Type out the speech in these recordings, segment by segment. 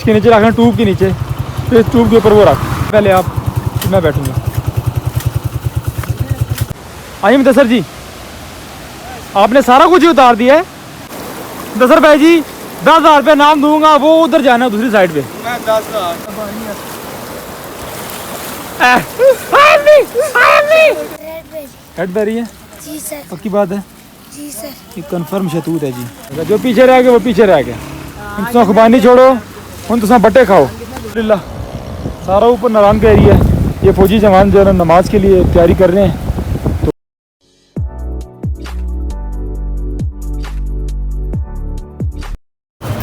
इसके नीचे रखना, ट्यूब के नीचे, फिर ट्यूब के ऊपर वो रख। पहले आप, मैं बैठूँगा। आइए मुदस्सर जी, आपने सारा कुछ ही उतार दिया है। मुदस्सर भाई जी 10,000 रुपये नाम दूंगा, वो उधर जाना है दूसरी साइड पे। मैं 10,000 कैडबरी है जी सर। पक्की बात है जी सर। ये कंफर्म शतूत है जी। जो पीछे रह गए वो पीछे रह गए। तुम खुबानी छोड़ो, उन तुम बट्टे खाओ। अल्हम्दुलिल्लाह सारा ऊपर नारायण का एरिया है। ये फौजी जवान जो है ना नमाज के लिए तैयारी कर रहे हैं।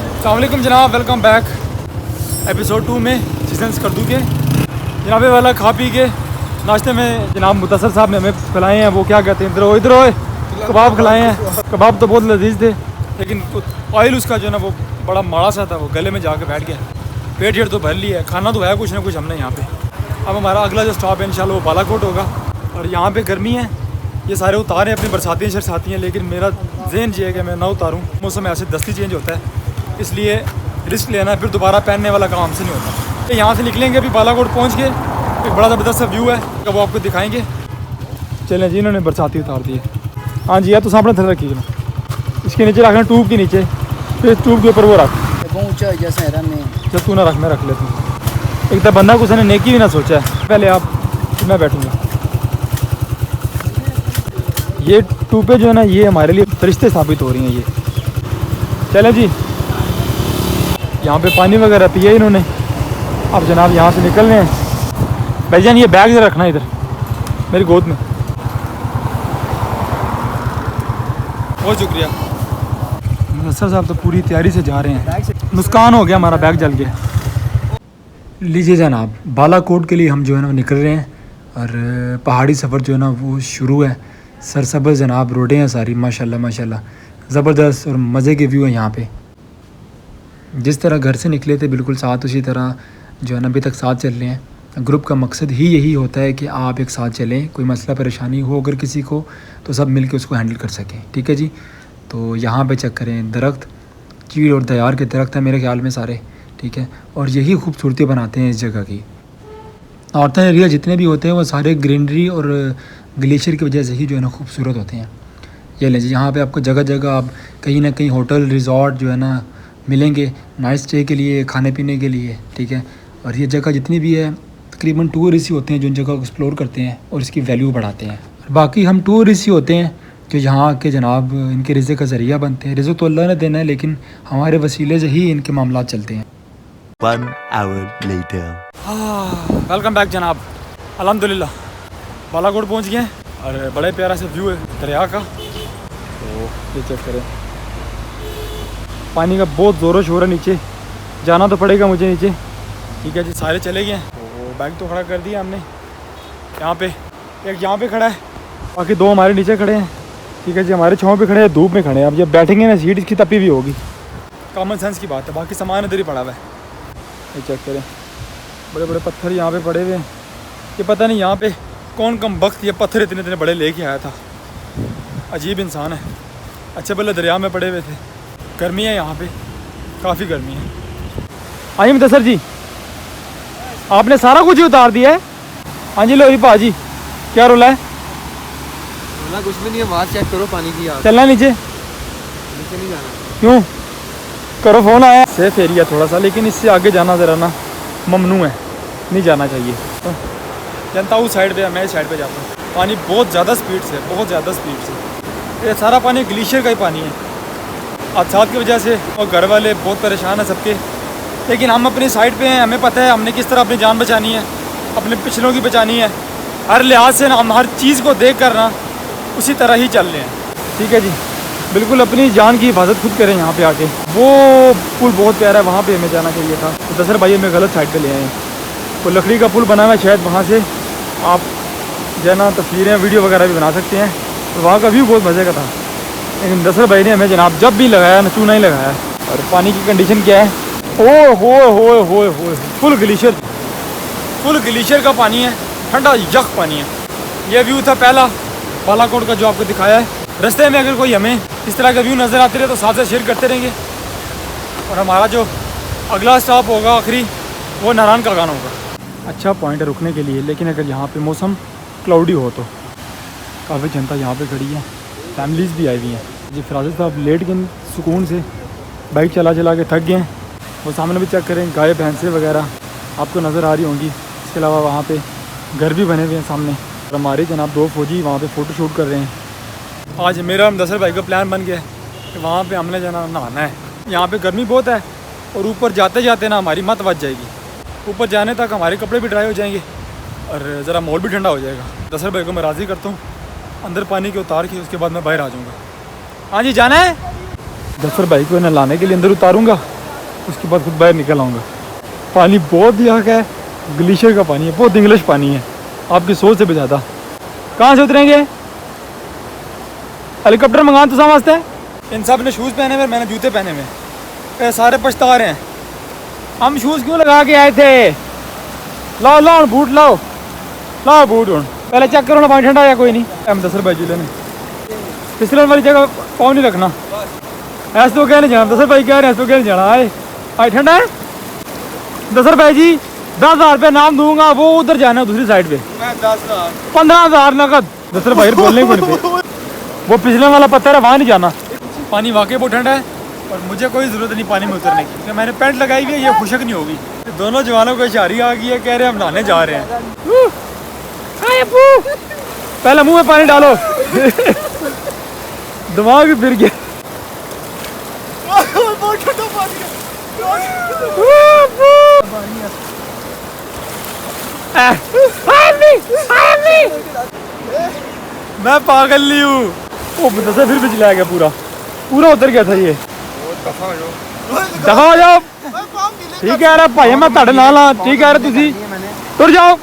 अस्सलाम वालेकुम जनाब, वेलकम बैक एपिसोड 2 में सीजन स्कर्दू के। जनाबे वाला खा पी के नाश्ते में जनाब मुदस्सर साहब ने हमें खिलाए हैं, वो क्या कहते हैं, इधर हो कबाब खिलाए हैं। कबाब तो बहुत लजीज थे, लेकिन ऑयल उसका जो है ना वो बड़ा माड़ा सा था, वो गले में जाके बैठ गया। पेट शेट तो भर लिया है, खाना तो है कुछ ना कुछ हमने यहाँ पे। अब हमारा अगला जो स्टॉप है इंशाल्लाह वो बालाकोट होगा। और यहाँ पे गर्मी है, ये सारे उतारे अपनी बरसाती शरसाती हैं, लेकिन मेरा जहन ये है कि मैं ना उतारूँ। मौसम ऐसे दस्ती चेंज होता है, इसलिए रिस्क लेना फिर दोबारा पहनने वाला काम हमसे नहीं होता। तो यहाँ से निकलेंगे, अभी बालाकोट पहुँच के एक बड़ा ज़बरदस्त सा व्यू है, तो वो आपको दिखाएंगे। चलें जी, इन्होंने बरसाती उतार दी है। हाँ जी, यार तो सामने थल रखिएगा, इसके नीचे रखना, ट्यूब के नीचे, फिर ट्यूब के ऊपर वो रख। चल तू ना रख, मैं रख लेता हूँ। एक तो बंदा को उसने नेकी भी ना सोचा है। पहले आप, मैं बैठूँगा। ये ट्यूबें जो है ना ये हमारे लिए फरिश्ते साबित हो रही हैं। ये चले जी, यहाँ पे पानी वगैरह पिया इन्होंने। अब जनाब यहाँ से निकल रहे हैं। भाईजान ये बैग जरा रखना इधर मेरी गोद में, बहुत शुक्रिया। मुदस्सर साहब तो पूरी तैयारी से जा रहे हैं। नुकसान हो गया, हमारा बैग जल गया। लीजिए जनाब, बालाकोट के लिए हम जो है ना निकल रहे हैं। और पहाड़ी सफ़र जो है ना वो शुरू है। सरसब्ज़ जनाब रोडें हैं सारी, माशाल्लाह माशाल्लाह, ज़बरदस्त और मज़े के व्यू हैं यहाँ पे। जिस तरह घर से निकले थे बिल्कुल साथ उसी तरह जो है ना अभी तक साथ चल रहे हैं। ग्रुप का मकसद ही यही होता है कि आप एक साथ चलें, कोई मसला परेशानी हो अगर किसी को तो सब मिल के उसको हैंडल कर सकें। ठीक है जी। तो यहाँ पे चेक करें, दरख्त चीड़ और दयार के दरख्त हैं मेरे ख्याल में सारे। ठीक है, और यही खूबसूरती बनाते हैं इस जगह की। नॉर्थन एरिया जितने भी होते हैं वो सारे ग्रीनरी और ग्लेशियर की वजह से ही जो है ना खूबसूरत होते हैं। ये लीजिए, यहाँ पे आपको जगह जगह आप कहीं ना कहीं होटल रिज़ॉर्ट जो है ना मिलेंगे नाइट स्टे के लिए, खाने पीने के लिए। ठीक है, और ये जगह जितनी भी है तकरीबन टूरिस्ट ही होते हैं जो इन जगह को एक्सप्लोर करते हैं और इसकी वैल्यू बढ़ाते हैं। बाकी हम टूरिस्ट ही होते हैं जो यहाँ आके जनाब इनके रिज़्क़ का ज़रिया बनते हैं। रिज़्क़ तो अल्लाह ने देना है, लेकिन हमारे वसीले से ही इनके मामला चलते हैं। 1 hour later. वेलकम बैक जनाब। अल्हम्दुलिल्लाह बालाकोट पहुँच गए और बड़े प्यारा सा व्यू है दरिया का। तो ये चेक करें, पानी का बहुत ज़ोरों शोर है, नीचे जाना तो पड़ेगा मुझे नीचे। ठीक है जी, सारे चले गए हैं। तो बैग तो खड़ा कर दिया हमने यहाँ पे, एक यहाँ पे खड़ा है, बाकी 2 हमारे नीचे खड़े हैं। ठीक है जी, हमारे छाँव पे खड़े हैं, धूप में खड़े हैं। अब जब बैठेंगे ना सीट इसकी तपी भी होगी, कॉमन सेंस की बात है। बाकी सामान इधर ही पड़ा हुआ है। ये चेक करें, बड़े बड़े पत्थर यहाँ पे पड़े हुए हैं। ये पता नहीं यहाँ पे कौन कम वक्त ये पत्थर इतने इतने बड़े लेके आया था। अजीब इंसान है। अच्छे भले दरिया में पड़े हुए थे। गर्मी है यहाँ पे, काफ़ी गर्मी है। हाँ जी मुदस्सर जी, आपने सारा कुछ ही उतार दिया है। हाँ जी, लो जी भाजी, क्या रोला है? रोला कुछ भी नहीं है, बात चेक करो पानी की। चलना नीचे? नीचे नहीं जाना। क्यों? करो, फ़ोन आया। सेफ एरिया थोड़ा सा, लेकिन इससे आगे जाना ज़रा ना ममनू है, नहीं जाना चाहिए। तो जनता उस साइड पे है, मैं इस साइड पे जाता हूँ। पानी बहुत ज़्यादा स्पीड से, बहुत ज़्यादा स्पीड से। ये सारा पानी ग्लेशियर का ही पानी है। हादसात की वजह से और घर वाले बहुत परेशान हैं सबके, लेकिन हम अपनी साइड पे हैं। हमें पता है हमने किस तरह अपनी जान बचानी है, अपने पिछलों की बचानी है। हर लिहाज से ना हम हर चीज़ को देख कर ना उसी तरह ही चल रहे हैं। ठीक है जी, बिल्कुल अपनी जान की हिफाजत खुद करें। यहाँ पे आके वो पुल बहुत प्यारा है, वहाँ पे हमें जाना चाहिए था। तो दसर भाई हमें गलत साइड पे ले आए। वो लकड़ी का पुल बना हुआ है, शायद वहाँ से आप जो है ना तस्वीरें वीडियो वगैरह भी बना सकते हैं। और वहाँ का व्यू बहुत मज़े का था, लेकिन दसर भाई ने हमें जनाब जब भी लगाया ना चूना ही लगाया। और पानी की कंडीशन क्या है? ओ हो फुल ग्लेशियर का पानी है, ठंडा यख पानी है। ये व्यू था पहला बालाकोट का जो आपको दिखाया है। रास्ते में अगर कोई हमें इस तरह का व्यू नज़र आते रहे तो साथ से शेयर करते रहेंगे। और हमारा जो अगला स्टॉप होगा आखिरी, वो नारायण का गाना होगा। अच्छा पॉइंट है रुकने के लिए, लेकिन अगर यहाँ पे मौसम क्लाउडी हो तो काफ़ी जनता यहाँ पे खड़ी है, फैमिलीज़ भी आई हुई हैं जी। फिराज साहब लेट गए सुकून से, बाइक चला चला के थक गए हैं। वो सामने भी चेक करें, गाय भैंसें वगैरह आपको नज़र आ रही होंगी। इसके अलावा वहाँ पे घर भी बने हुए हैं सामने, और हमारे जनाब 2 फौजी वहाँ पे फ़ोटो शूट कर रहे हैं। आज मेरा मुदस्सिर भाई का प्लान बन गया है कि वहाँ पे हमने जाना नहाना है। यहाँ पे गर्मी बहुत है और ऊपर जाते जाते ना हमारी मत बच जाएगी। ऊपर जाने तक हमारे कपड़े भी ड्राई हो जाएंगे और ज़रा माहौल भी ठंडा हो जाएगा। मुदस्सिर भाई को मैं राज़ी करता हूँ, अंदर पानी के उतार के उसके बाद मैं बाहर आ जाऊँगा। हाँ जी जाना है। मुदस्सिर भाई को नहलाने के लिए अंदर उतारूँगा, उसके बाद खुद बाहर निकल आऊँगा। पानी बहुत यहाँ का है, ग्लेशियर का पानी है, बहुत इंग्लिश पानी है, आपकी सोच से भी ज़्यादा। कहाँ से उतरेंगे? हेलीकॉप्टर मंगा तो समझते हैं। इन सब ने शूज़ पहने हुए, मैंने जूते पहने हुए, सारे पछता रहे हैं। हम शूज़ क्यों लगा के आए थे? लाओ लाओ बूट, लाओ लाओ बूट। पहले चेक करो ना पानी ठंडा या कोई नहीं। मुदस्सिर भाई जिले ने फिसलन वाली जगह पाँव नहीं रखना, ऐसे तो क्या नहीं जाना। मुदस्सिर भाई कह रहे हैं ऐसे तो क्या नहीं जाना। आए ठंडा है। मुदस्सिर भाई जी 10,000 रुपये नाम दूंगा, वो उधर जाना है दूसरी साइड पे। 15,000 नकद। मुदस्सिर भाई बोलने को नहीं पे, वो पिछले वाला पत्थर है वहाँ नहीं जाना। पानी वाकई बहुत ठंडा है और मुझे कोई ज़रूरत नहीं पानी में उतरने की, क्योंकि मैंने पैंट लगाई हुई है, ये खुशक नहीं होगी। दोनों जवानों को इशारी आ गई है, कह रहे हैं हम नहाने जा रहे हैं। पहले मुंह में पानी डालो। दिमाग भी फिर गया। मैं पागल नहीं हूँ। वो मुदस्सिर फिर भी चलाया गया, पूरा पूरा उतर गया था ये। दफा हो जाओ। ठीक है यार भाई, मैं ਤੁਹਾਡੇ ਨਾਲ हाँ। ठीक है यार तुसी तुर जाओ।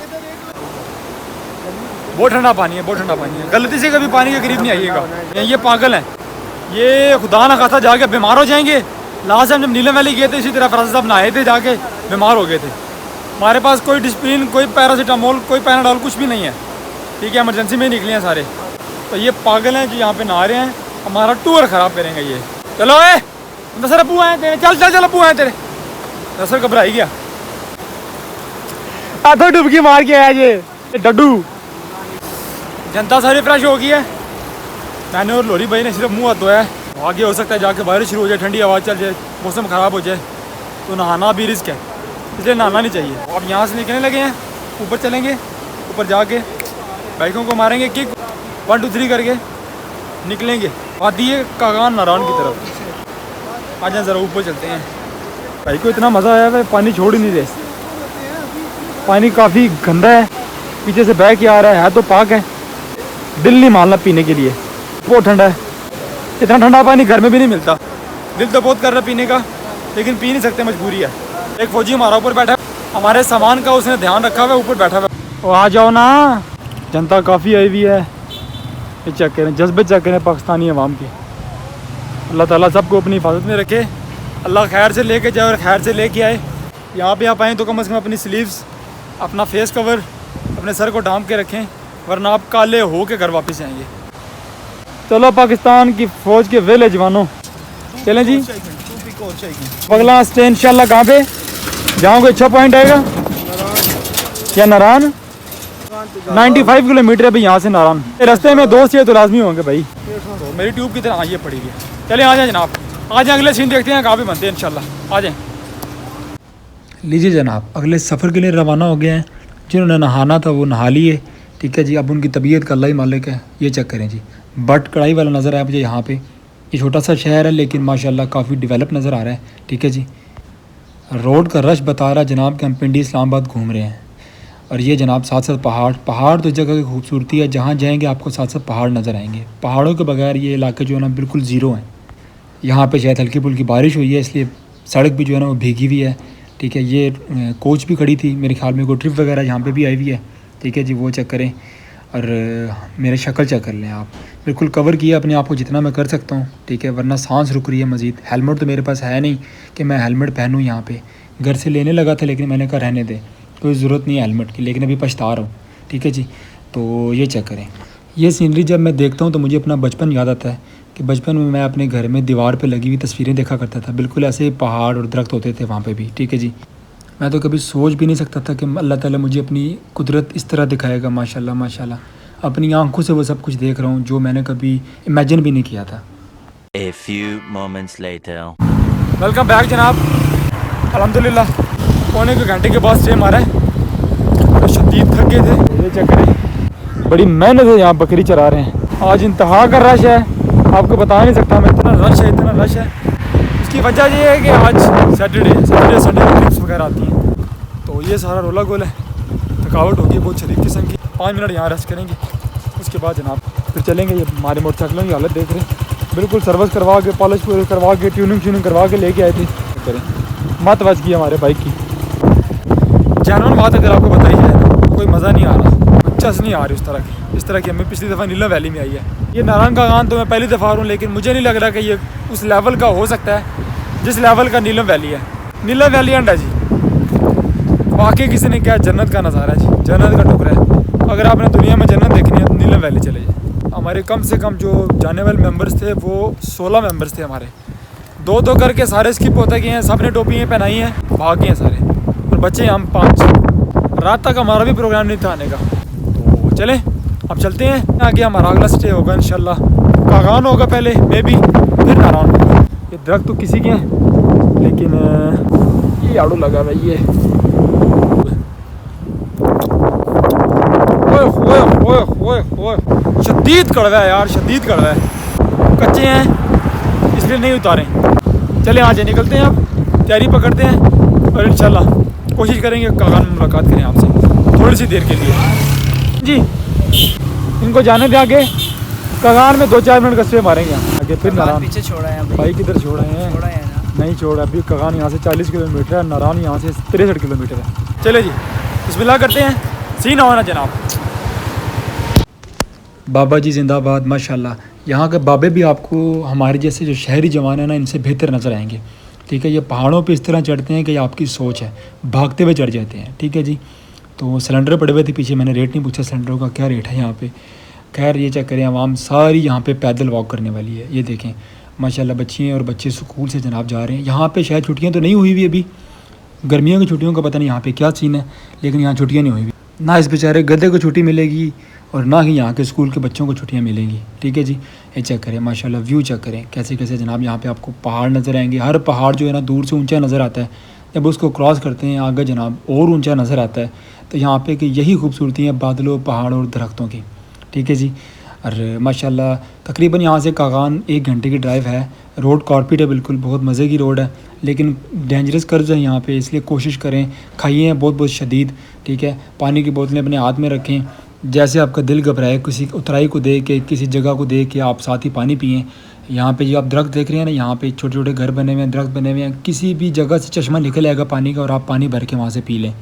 बहुत ठंडा पानी है, बहुत ठंडा पानी है। गलती से कभी पानी के करीब नहीं आइएगा, ये पागल हैं। ये खुदा ना खासा जाके बीमार हो जाएंगे। लास्ट टाइम जब नीलम वैली गए थे इसी तरह फराज साहब नहाए थे, जाके बीमार हो गए थे। हमारे पास कोई डिस्प्लिन, कोई पैरासीटामोल, कोई पैनाडोल कुछ भी नहीं है। ठीक है, इमरजेंसी में निकले हैं सारे। तो ये पागल हैं जो यहाँ पे नहा रहे हैं, हमारा टूर ख़राब करेंगे ये। चलो मुदस्सिर अब्बू आए तेरे, चल चल चल अब्बू आए तेरे। मुदस्सिर घबरा ही गया, आधो डुबकी मार के आया ये डड्डू। जनता सारी फ्रेश हो गई है। मैंने और लोरी भाई ने सिर्फ मुँह हाथ धोया है। आगे हो सकता है जाके बारिश शुरू हो जाए, ठंडी हवा चल जाए, मौसम ख़राब हो जाए, तो नहाना भी रिस्क है, इसलिए नहाना नहीं चाहिए। अब यहाँ से निकलने लगे हैं, ऊपर चलेंगे, ऊपर जाके बाइकों को मारेंगे किक, 1 2 3 करके निकलेंगे वादी कागान नारायण की तरफ। आ जाए ज़रा ऊपर चलते हैं। भाई को इतना मज़ा आया है, पानी छोड़ ही नहीं रहे। पानी काफ़ी गंदा है, पीछे से बह के आ रहा है तो पाक है, दिल नहीं मानना पीने के लिए, बहुत ठंडा है। इतना ठंडा पानी घर में भी नहीं मिलता। दिल तो बहुत कर रहा है पीने का, लेकिन पी नहीं सकते, मजबूरी है। एक फौजी हमारा ऊपर बैठा है, हमारे सामान का उसने ध्यान रखा हुआ है, ऊपर बैठा हुआ है। वो आ जाओ ना, जनता काफ़ी आई हुई है। ये चेक करें, जज्बे चेक करें पाकिस्तानी अवाम के। अल्लाह ताला सबको अपनी हिफाजत में रखे, अल्लाह खैर से लेके जाए और खैर से लेके आए। यहाँ पे आप आएँ तो कम से कम अपनी स्लीव्स, अपना फेस कवर, अपने सर को ढांप के रखें, वरना आप काले हो के घर वापस आएंगे। चलो पाकिस्तान की फ़ौज के वेले जवानों, चलें जी। अगला स्टे इंशाल्लाह कहाँ पे जाओगे? अच्छा पॉइंट आएगा क्या? नारायण 95 किलोमीटर है भाई यहाँ से नारायण। रास्ते में दोस्त ये तो लाजमी होंगे भाई, तो मेरी ट्यूब की तरह ये पड़ी है। चलिए आ जाए जनाब, आ जाए, अगले सीन देखते हैं कहाँ पे बनते हैं इंशाल्लाह। आ जाए। लीजिए जनाब, अगले सफ़र के लिए रवाना हो गए हैं। जिन्होंने नहाना था वो नहा लिए, ठीक है जी। अब उनकी तबीयत का अल्लाह ही मालिक है। ये चेक करें जी, बट कढ़ाई वाला नज़र आया मुझे यहाँ पे। ये छोटा सा शहर है लेकिन माशाल्लाह काफ़ी डेवलप नज़र आ रहा है, ठीक है जी। रोड का रश बता रहा जनाब कि हम पिंडी इस्लामाबाद घूम रहे हैं। और ये जनाब साथ साथ पहाड़ तो जगह की खूबसूरती है, जहाँ जाएंगे आपको साथ साथ पहाड़ नज़र आएंगे। पहाड़ों के बगैर ये इलाके जो है ना बिल्कुल ज़ीरो हैं। यहाँ पे शायद हल्की फुल्की बारिश हुई है, इसलिए सड़क भी जो है ना वो भीगी हुई है, ठीक है। ये कोच भी खड़ी थी मेरे ख्याल में, कोई ट्रिप वगैरह यहाँ पे भी आई हुई है, ठीक है जी। वो चेक करें और मेरे शक्ल चेक कर लें आप। बिल्कुल कवर किया अपने आप को जितना मैं कर सकता हूँ, ठीक है, वरना सांस रुक रही है मज़ीद। हेलमेट तो मेरे पास है नहीं कि मैं हेलमेट पहनूँ। यहाँ पे घर से लेने लगा था लेकिन मैंने कहा रहने दे, कोई ज़रूरत नहीं है हेलमेट की, लेकिन अभी पछता रहा हूँ, ठीक है जी। तो ये चेक करें, ये सीनरी जब मैं देखता हूँ तो मुझे अपना बचपन याद आता है कि बचपन में मैं अपने घर में दीवार पे लगी हुई तस्वीरें देखा करता था, बिल्कुल ऐसे पहाड़ और दरख्त होते थे वहाँ पे भी, ठीक है जी। मैं तो कभी सोच भी नहीं सकता था कि अल्लाह ताला मुझे अपनी कुदरत इस तरह दिखाएगा। माशाल्लाह माशाल्लाह, अपनी आंखों से वो सब कुछ देख रहा हूँ जो मैंने कभी इमेजिन भी नहीं किया था। A few moments later. Welcome back जनाब। अल्हम्दुलिल्लाह पौने के घंटे के बाद स्टे मारा है, तो शदीद थक गए थे। ये चक्कर है, बड़ी मेहनत से यहाँ बकरी चरा रहे हैं। आज इंतहा का रश है, आपको बता नहीं सकता मैं, इतना रश है इतना रश है। उसकी वजह ये है कि आज सैटरडे संडे को ट्रिप्स वगैरह आती हैं, तो ये सारा रोला गोल है। थकावट होगी बहुत शदीद किस्म की। 5 मिनट यहाँ रेस्ट करेंगे, उसके बाद जनाब फिर चलेंगे। ये हमारे मोटरसाइकिलों की हालत देख रहे हैं, बिल्कुल सर्विस करवा के पॉलिश करवा के ट्यूनिंग करवा के लेके आए थे। करें मत बच गई हमारे बाइक की। जानवर बात अगर आपको बताई जाए ना, कोई मज़ा नहीं आ रहा, चस नहीं आ रही इस तरह की। हमें पिछली दफ़ा नीलम वैली में आई है। ये नारंग का गान तो मैं पहली दफ़ा आ रहा हूँ, लेकिन मुझे नहीं लग रहा कि ये उस लेवल का हो सकता है जिस लेवल का नीलम वैली है। नीलम वैली एंड है जी, वाकई किसी ने क्या जन्नत का नज़ारा है जी, जन्नत का टुकड़ा है। अगर आपने दुनिया में जन्नत देखनी है तो नीलम वैली चले जाए। हमारे कम से कम जो जाने वाले मेंबर्स थे वो 16 मेंबर्स थे हमारे। 2-2 करके सारे स्किप होते गए हैं, सब ने टोपियाँ पहनाई हैं, भाग गए हैं सारे, और बच्चे हम 5। रात तक हमारा भी प्रोग्राम नहीं था आने का, तो चलें अब चलते हैं। आगे हमारा अगला स्टे होगा इंशाल्लाह, कागान होगा पहले मे बी, फिर नारायण होगा। ये दरख्त तो किसी के हैं, लेकिन ये आड़ू लगा हुआ है। ये शदीद कड़वा है यार, शदीद कड़वा है। कच्चे हैं इसलिए नहीं उतारे। चले आज निकलते हैं, अब तैयारी पकड़ते हैं और इंशाल्लाह कोशिश करेंगे कागान में मुलाकात करें आपसे थोड़ी सी देर के लिए जी। इनको जाने दे आगे, कागान में 2-4 मिनट कस्बे मारेंगे आगे, फिर नारायण। पीछे छोड़ा है भाई किधर छोड़ा है? छोड़ा है ना, नहीं छोड़ा अभी। कागान यहाँ से 40 किलोमीटर है, नारायण यहाँ से 63 किलोमीटर है। चले जी बिस्मिल्लाह करते हैं, सीन होना जनाब। बाबा जी जिंदाबाद माशाल्लाह। यहाँ के बाबे भी आपको हमारे जैसे जो शहरी जवान है ना, इनसे बेहतर नज़र आएंगे, ठीक है। ये पहाड़ों पे इस तरह चढ़ते हैं कि आपकी सोच है, भागते हुए चढ़ जाते हैं, ठीक है जी। तो सिलेंडर पड़े हुए थे पीछे, मैंने रेट नहीं पूछा सिलेंडरों का क्या रेट है यहाँ पे। खैर ये चेक करें, आवाम सारी यहाँ पे पैदल वॉक करने वाली है। ये देखें माशाल्लाह, बच्चियाँ और बच्चे स्कूल से जनाब जा रहे हैं। यहाँ पे शायद छुट्टियाँ तो नहीं हुई हुई अभी, गर्मियों की छुट्टियों का पता नहीं यहाँ पे क्या सीन है, लेकिन यहाँ छुट्टियाँ नहीं हुई हुई। ना इस बेचारे गधे को छुट्टी मिलेगी और ना ही यहाँ के स्कूल के बच्चों को छुट्टियाँ मिलेंगी, ठीक है जी। ये चेक करें माशाल्लाह, व्यू चेक करें कैसे कैसे जनाब यहाँ पे आपको पहाड़ नज़र आएंगे। हर पहाड़ जो है ना दूर से ऊंचा नज़र आता है, जब उसको क्रॉस करते हैं आगे जनाब और ऊंचा नज़र आता है। तो यहाँ पे कि यही खूबसूरती है बादलों, पहाड़ और दरख्तों की, ठीक है जी। और माशाल्लाह तकरीबन यहाँ से कागान 1 घंटे की ड्राइव है। रोड कॉर्पेट है, बिल्कुल बहुत मज़े की रोड है, लेकिन डेंजरस कर्व्स है यहाँ पे, इसलिए कोशिश करें, खाइए बहुत बहुत शदीद, ठीक है। पानी की बोतलें अपने हाथ में रखें, जैसे आपका दिल घबराए किसी उतराई को देख के, किसी जगह को देख के आप साथ ही पानी पिएँ। यहाँ पे जो आप दरख्त देख रहे हैं ना, यहाँ पे छोटे छोटे घर बने हुए हैं, दरख्त बने हुए हैं, किसी भी जगह से चश्मा निकल आएगा पानी का और आप पानी भर के वहाँ से पी लें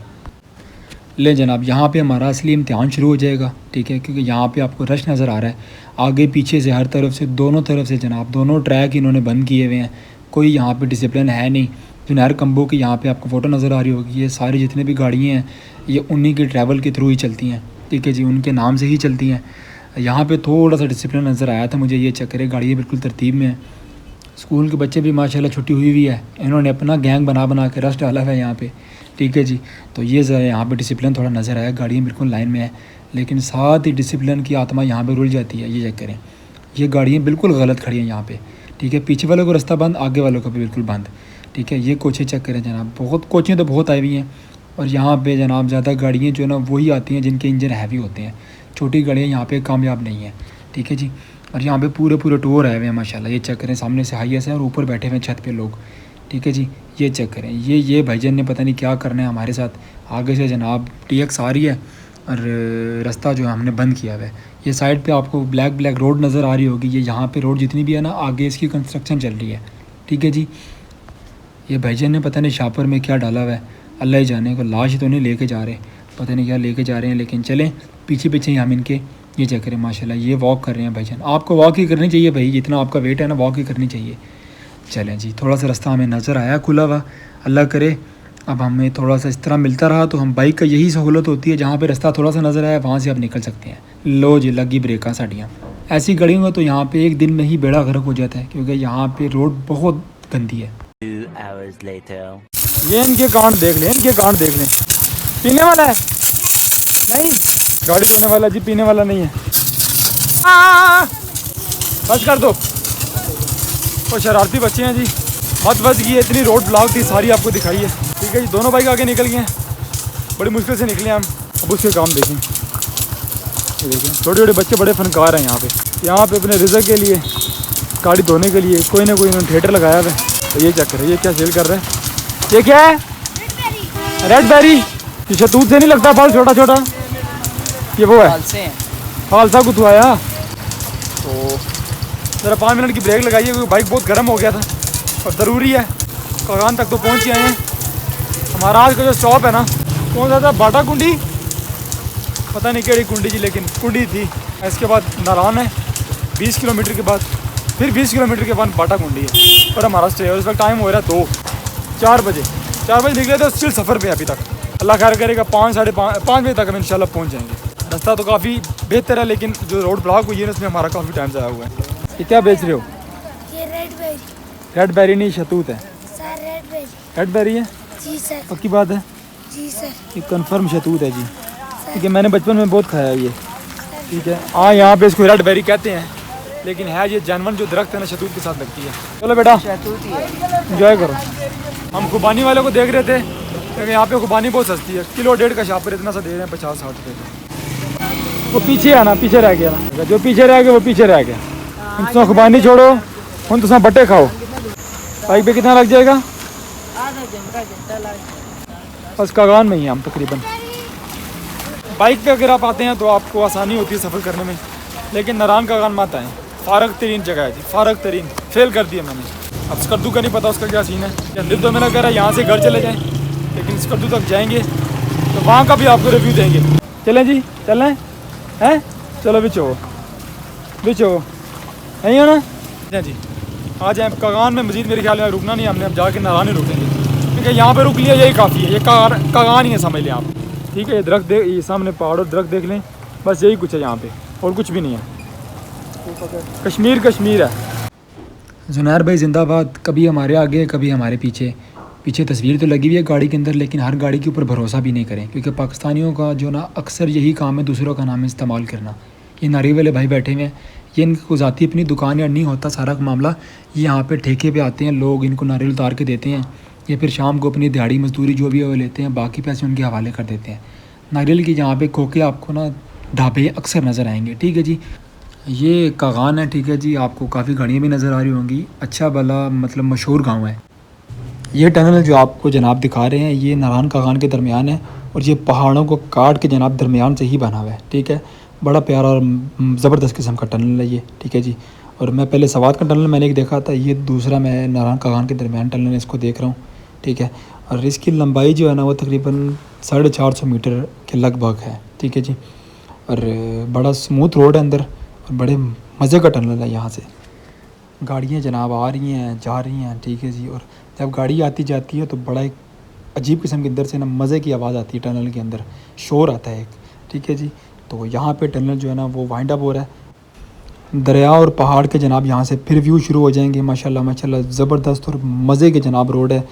जनाब। यहाँ पे हमारा असली इम्तिहान शुरू हो जाएगा, ठीक है, क्योंकि यहाँ पे आपको रश नज़र आ रहा है आगे पीछे से, हर तरफ से, दोनों तरफ से जनाब। दोनों ट्रैक इन्होंने बंद किए हुए हैं, कोई यहाँ पे डिसिप्लिन है नहीं। जो नहर कम्बो की यहाँ पे आपको फ़ोटो नज़र आ रही होगी, ये सारी जितने भी गाड़ियाँ हैं ये उन्हीं के ट्रैवल के थ्रू ही चलती हैं, ठीक है जी, उनके नाम से ही चलती हैं। यहाँ पे थोड़ा सा डिसिप्लिन नज़र आया था मुझे। ये चक्कर है, गाड़ियाँ बिल्कुल तरतीब में हैं। स्कूल के बच्चे भी माशाल्लाह छुट्टी हुई हुई है, इन्होंने अपना गैंग बना के रश डाला हुआ है यहाँ पे, ठीक है जी। तो ये ज़रा यहाँ पे डिसिप्लिन थोड़ा नज़र आया, गाड़ियाँ बिल्कुल लाइन में है, लेकिन साथ ही डिसिप्लिन की आत्मा यहाँ पे रुल जाती है। ये चेक करें, ये गाड़ियाँ बिल्कुल गलत खड़ी हैं यहाँ पे, ठीक है। पीछे वालों को रास्ता बंद, आगे वालों का भी बिल्कुल बंद, ठीक है। ये कोचें चेक करें जनाब, बहुत कोचें तो बहुत आई हुई हैं, और यहाँ पे जनाब ज़्यादा गाड़ियाँ जो है ना वही आती हैं जिनके इंजन हैवी होते हैं। छोटी गाड़ियाँ यहाँ पे कामयाब नहीं हैं, ठीक है जी। और यहाँ पे पूरे टूर आए हुए हैं माशाल्लाह। ये चेक करें, सामने से हाईएस है और ऊपर बैठे हुए हैं छत पे लोग, ठीक है जी। ये चेक करें, ये भाईजान ने पता नहीं क्या करना है हमारे साथ। आगे से जनाब TX आ रही है और रास्ता जो है हमने बंद किया हुआ है। ये साइड पे आपको ब्लैक रोड नज़र आ रही होगी, ये यहाँ पे रोड जितनी भी है ना आगे इसकी कंस्ट्रक्शन चल रही है, ठीक है जी। ये भाईजान ने पता नहीं शापर में क्या डाला हुआ है, अल्लाह ही जाने को। लाश तो नहीं लेके जा रहे, पता नहीं क्या लेके जा रहे हैं, लेकिन चलें पीछे ही हम इनके। ये चेक करें माशाल्लाह, ये वॉक कर रहे हैं भाईजान। आपको वॉक ही करनी चाहिए भाई, जितना आपका वेट है ना वॉक ही करनी चाहिए। चलें जी, थोड़ा सा रास्ता हमें नज़र आया खुला हुआ, अल्लाह करे अब हमें थोड़ा सा इस तरह मिलता रहा तो हम बाइक का यही सहूलत होती है, जहाँ पे रास्ता थोड़ा सा नज़र आया वहाँ से आप निकल सकते हैं। लो जी लगी ब्रेकां साड़ियाँ, ऐसी गाड़ियों में तो यहाँ पे एक दिन में ही बेड़ा गर्क हो जाता है, क्योंकि यहाँ पे रोड बहुत गंदी है। 2 hours later. ये इनके कांड देख लें, इनके कांड देख लें। पीने वाला है? नहीं, गाड़ी धोने वाला जी, पीने वाला नहीं है। बस कर दो। वो शरारती बच्चे हैं जी, हद बच गई है। इतनी रोड ब्लॉक थी, सारी आपको दिखाई है। ठीक है जी, दोनों बाइक आगे निकल गए हैं, बड़ी मुश्किल से निकले हम। अब उसके काम देखें, ये देखें छोटे छोटे बच्चे बड़े फनकार हैं यहाँ पे अपने रिज़क के लिए, गाड़ी धोने के लिए कोई ना कोई इन्होंने थिएटर लगाया है। तो ये चक्कर है, ये क्या सेल कर रहे हैं? ये क्या है? Red berry. ये शतूत से नहीं लगता फल छोटा छोटा? ये वो है फालसा कुछ आया। तो ज़रा 5 मिनट की ब्रेक लगाइए, क्योंकि बाइक बहुत गर्म हो गया था और ज़रूरी है। कगान तक तो पहुँच गए हैं। हमारा आज का जो स्टॉप है ना, कौन सा था? बाटा कुंडी, पता नहीं केड़ी कुंडी जी, लेकिन कुंडी थी। इसके बाद नारान है 20 किलोमीटर के बाद, फिर 20 किलोमीटर के बाद बाटा कुंडी है और हमारा स्टे है। और इस वक्त टाइम हो रहा है 4 बजे निकले थे, स्टिल सफ़र पे अभी तक। अल्लाह खैर करेगा 5 बजे तक हम इंशाल्लाह पहुंच जाएंगे। रास्ता तो काफ़ी बेहतर है, लेकिन जो रोड ब्लॉक हुई है उसमें हमारा काफ़ी टाइम ज़ाया हुआ है। ये क्या बेच रहे हो? ये रेड बेरी नहीं, शतूत है। सर रेड बेरी है? जी सर। पक्की बात है? जी सर। ये कंफर्म शतूत है जी, ठीक है। मैंने बचपन में बहुत खाया है ये, ठीक है। हाँ, यहाँ पे इसको रेड बेरी कहते हैं, लेकिन है ये जानवर जो दरख्त है ना, शतूत के साथ लगती है। चलो बेटा, एंजॉय करो। हम खुबानी वाले को देख रहे थे, क्योंकि यहाँ पे खुबानी बहुत सस्ती है, 1.5 किलो का शापर इतना सा दे रहे हैं 50-60 रुपये का। वो पीछे है ना, पीछे रह गया ना, जो पीछे रह गया वो पीछे रह गया। तुम खुबानी छोड़ो, हम तुम बट्टे खाओ। बाइक पे कितना लग जाएगा? आधा घंटा बस कागान में ही हम तकरीबन। बाइक पे अगर आप आते हैं तो आपको आसानी होती है सफ़र करने में, लेकिन नारान कागान मत आए। फारग तरीन जगह है जी, फारग तरीन। फेल कर दिया मैंने। अब स्कर्दू का नहीं पता उसका क्या सीन है। दिल तो मेरा कह रहा है यहाँ से घर चले जाएं, लेकिन स्कर्दू तक जाएंगे तो वहाँ का भी आपको रिव्यू देंगे। चलें जी, चलें हैं? चलो बिचो नहीं हो ना जी। आज हम कागान में मज़ीद मेरे ख्याल में रुकना नहीं, हमने अब जाके नारान ही रुकेंगे, क्योंकि यहाँ पे रुक लिया यही काफ़ी है। ये कागान ही है, समझ लें आप, ठीक है। ये दरख्त देख, ये सामने पहाड़ और दरख्त देख लें, बस यही कुछ है यहाँ पे, और कुछ भी नहीं है। कश्मीर है। जुनैर भाई जिंदाबाद। कभी हमारे आगे, कभी हमारे पीछे तस्वीर तो लगी हुई है गाड़ी के अंदर, लेकिन हर गाड़ी के ऊपर भरोसा भी नहीं करें, क्योंकि पाकिस्तानियों का जो ना अक्सर यही काम है, दूसरों का नाम इस्तेमाल करना। ये नारी वाले भाई बैठे हुए हैं, ये इनको ज़ाती अपनी दुकान या नहीं होता सारा मामला, ये यहाँ पे ठेके पे आते हैं लोग, इनको नारियल उतार के देते हैं, ये फिर शाम को अपनी दिहाड़ी मजदूरी जो भी है वो लेते हैं, बाकी पैसे उनके हवाले कर देते हैं। नारियल की यहाँ पे खोके आपको ना ढाबे अक्सर नज़र आएंगे, ठीक है जी। ये कागान है, ठीक है जी। आपको काफ़ी गाड़ियाँ भी नज़र आ रही होंगी। अच्छा भला मतलब मशहूर गाँव है। ये टनल जो आपको जनाब दिखा रहे हैं, ये नारान कागान के दरमियान है, और ये पहाड़ों को काट के जनाब दरमियान से ही बना हुआ है, ठीक है। बड़ा प्यारा और ज़बरदस्त किस्म का टनल है ये, ठीक है जी। और मैं पहले सवात का टनल मैंने एक देखा था, ये दूसरा मैं नारान कागान के दरमियान टनल इसको देख रहा हूँ, ठीक है। और इसकी लंबाई जो है ना वो तकरीबन 450 मीटर के लगभग है, ठीक है जी। और बड़ा स्मूथ रोड है अंदर, और बड़े मज़े का टनल है। यहाँ से गाड़ियाँ जनाब आ रही हैं, जा रही हैं, ठीक है जी। और जब गाड़ी आती जाती है तो बड़ा एक अजीब किस्म के अंदर से ना मज़े की आवाज़ आती है, टनल के अंदर शोर आता है एक, ठीक है जी। तो यहाँ पे टनल जो है ना वो वाइंड अप हो रहा है। दरिया और पहाड़ के जनाब यहाँ से फिर व्यू शुरू हो जाएंगे। माशाल्लाह ज़बरदस्त और मज़े के जनाब रोड है,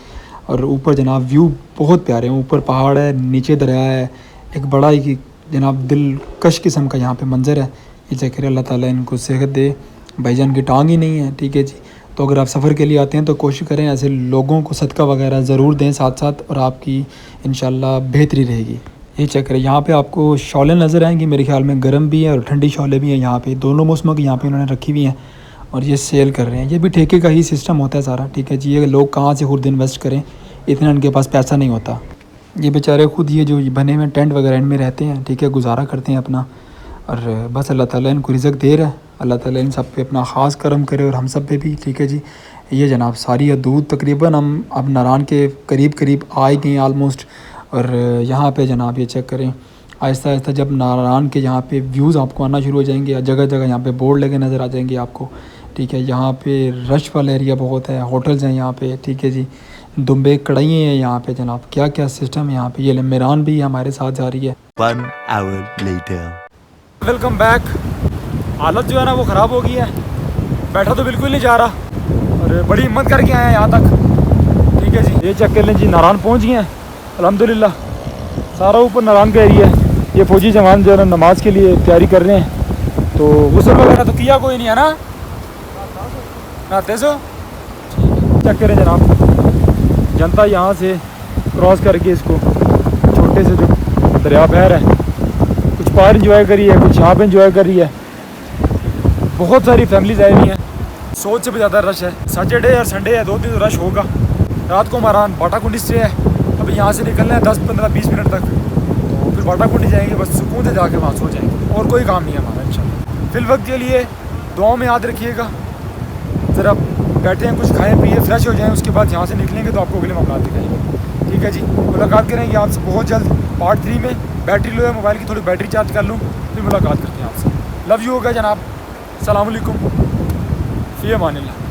और ऊपर जनाब व्यू बहुत प्यारे हैं। ऊपर पहाड़ है, नीचे दरिया है, एक बड़ा ही जनाब दिलकश किस्म का यहाँ पे मंज़र है। ये चक्कर अल्लाह ताला इनको सेहत दे। भाईजान की टांग ही नहीं है, ठीक है जी। तो अगर आप सफ़र के लिए आते हैं तो कोशिश करें ऐसे लोगों को सदका वगैरह ज़रूर दें साथ साथ, और आपकी इंशाल्लाह बेहतरी रहेगी। ये चेक करें, यहाँ पे आपको शॉलें नज़र आएंगी, मेरे ख्याल में गर्म भी है और ठंडी शॉलें भी हैं। यहाँ पे दोनों मौसमों की यहाँ पे इन्होंने रखी हुई हैं, और ये सेल कर रहे हैं। ये भी ठेके का ही सिस्टम होता है सारा, ठीक है जी। ये लोग कहाँ से खुद इन्वेस्ट करें, इतना इनके पास पैसा नहीं होता। ये बेचारे खुद ये जो बने हुए टेंट वगैरह इनमें रहते हैं, ठीक है, गुजारा करते हैं अपना, और बस अल्लाह ताला इनको रिज़्क दे रहा है। अल्लाह ताला इन सब पे अपना ख़ास करम करे, और हम सब पे भी, ठीक है जी। ये जनाब सारी हदूद तकरीबन हम अब नारान के करीब आ ही गए आलमोस्ट। और यहाँ पे जनाब ये चेक करें, आहिस्ता आहिस्ता जब नारान के यहाँ पे व्यूज़ आपको आना शुरू हो जाएंगे, जगह जगह यहाँ पे बोर्ड लगे नज़र आ जाएंगे आपको, ठीक है। यहाँ पे रश वाला एरिया बहुत है, होटल्स हैं यहाँ पे, ठीक है जी। दुम्बे कढ़ाई हैं यहाँ पे जनाब, क्या क्या सिस्टम है यहाँ पे। ये मेरान भी हमारे साथ जा रही है। 1 hour later. Welcome back. हालत जो है ना वो ख़राब हो गई है, बैठा तो बिल्कुल नहीं जा रहा और बड़ी हिम्मत करके आए हैं यहाँ तक। ठीक है जी, ये चेक कर लें जी, नारायण पहुँच गए हैं अल्हम्दुलिल्लाह। सारा ऊपर नारायण का एरिया है। ये फौजी जवान जो है ना नमाज के लिए तैयारी कर रहे हैं, तो गुस्ल वगैरह तो किया कोई नहीं है ना, नहाते सो। चेक करें जनाब, जनता यहाँ से क्रॉस करके इसको छोटे से जो दरिया बहर है, कुछ पार इंजॉय करी है, कुछ यहाँ पर इंजॉय करी है। बहुत सारी फैमिलीज आई हुई हैं, सोच से भी ज़्यादा रश है। सैटरडे और संडे है, 2 दिन रश होगा। रात को हमारा बाटाकुंडी स्टे है, अभी यहाँ से निकलना है 10-15-20 मिनट तक, तो फिर बाटाकुंडी जाएंगे, बस सुकून से जाके वहाँ सो जाएंगे, और कोई काम नहीं है हमारा इंशाल्लाह। फिल वक्त के लिए दुआओं में याद रखिएगा। ज़रा बैठे हैं, कुछ खाएँ पिए, फ्रेश हो जाएँ, उसके बाद यहाँ से निकलेंगे तो आपको अगले मामला दिखाएंगे। ठीक है जी, मुलाकात करेंगे आपसे बहुत जल्द पार्ट 3 में। बैटरी लो है मोबाइल की, थोड़ी बैटरी चार्ज कर लूँ, फिर मुलाकात करते हैं आपसे। लव यू होगा जनाब, अस्सलाम वालेकुम, फ़ी अमानिल्लाह।